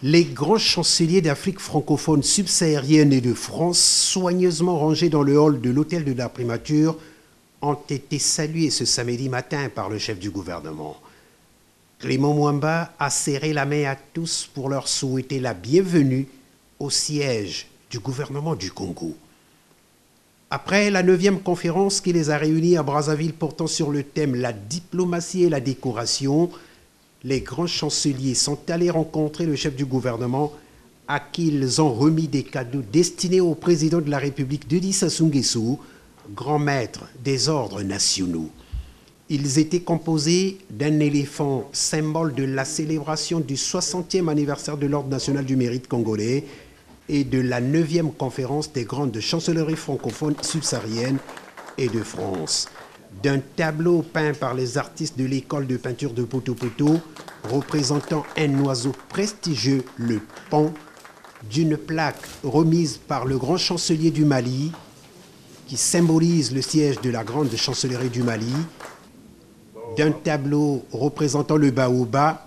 Les grands chanceliers d'Afrique francophone subsaharienne et de France, soigneusement rangés dans le hall de l'hôtel de la primature, ont été salués ce samedi matin par le chef du gouvernement. Clément Mwamba a serré la main à tous pour leur souhaiter la bienvenue au siège du gouvernement du Congo. Après la 9e conférence qui les a réunis à Brazzaville portant sur le thème « La diplomatie et la décoration », les grands chanceliers sont allés rencontrer le chef du gouvernement à qui ils ont remis des cadeaux destinés au président de la République Denis Sassou Nguesso, grand maître des ordres nationaux. Ils étaient composés d'un éléphant, symbole de la célébration du 60e anniversaire de l'Ordre national du mérite congolais et de la 9e conférence des grandes chancelleries francophones subsahariennes et de France. D'un tableau peint par les artistes de l'école de peinture de Poto-Poto, représentant un oiseau prestigieux, le paon, d'une plaque remise par le grand chancelier du Mali, qui symbolise le siège de la grande chancellerie du Mali, d'un tableau représentant le baobab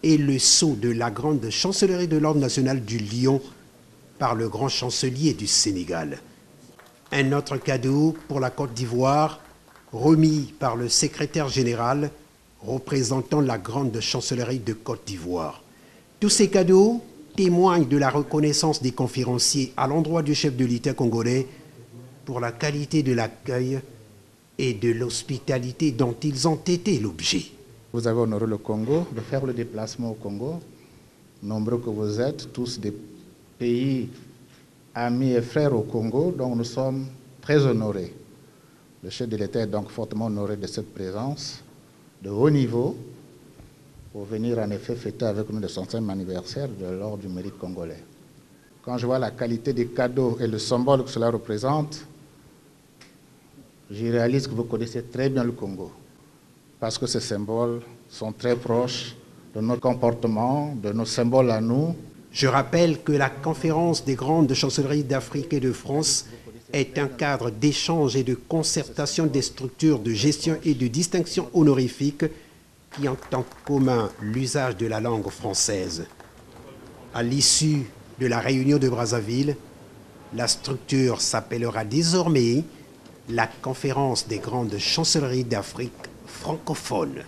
et le sceau de la grande chancellerie de l'Ordre national du Lion par le grand chancelier du Sénégal. Un autre cadeau pour la Côte d'Ivoire, remis par le secrétaire général représentant la grande chancellerie de Côte d'Ivoire. Tous ces cadeaux témoignent de la reconnaissance des conférenciers à l'endroit du chef de l'État congolais pour la qualité de l'accueil et de l'hospitalité dont ils ont été l'objet. Vous avez honoré le Congo de faire le déplacement au Congo. Nombreux que vous êtes, tous des pays amis et frères au Congo, donc nous sommes très honorés. Le chef de l'État est donc fortement honoré de cette présence de haut niveau pour venir en effet fêter avec nous le 60e anniversaire de l'Ordre du mérite congolais. Quand je vois la qualité des cadeaux et le symbole que cela représente, je réalise que vous connaissez très bien le Congo, parce que ces symboles sont très proches de notre comportement, de nos symboles à nous. Je rappelle que la conférence des grandes chancelleries d'Afrique et de France est un cadre d'échange et de concertation des structures de gestion et de distinction honorifique qui ont en commun l'usage de la langue française. À l'issue de la réunion de Brazzaville, la structure s'appellera désormais la Conférence des grandes chancelleries d'Afrique francophone.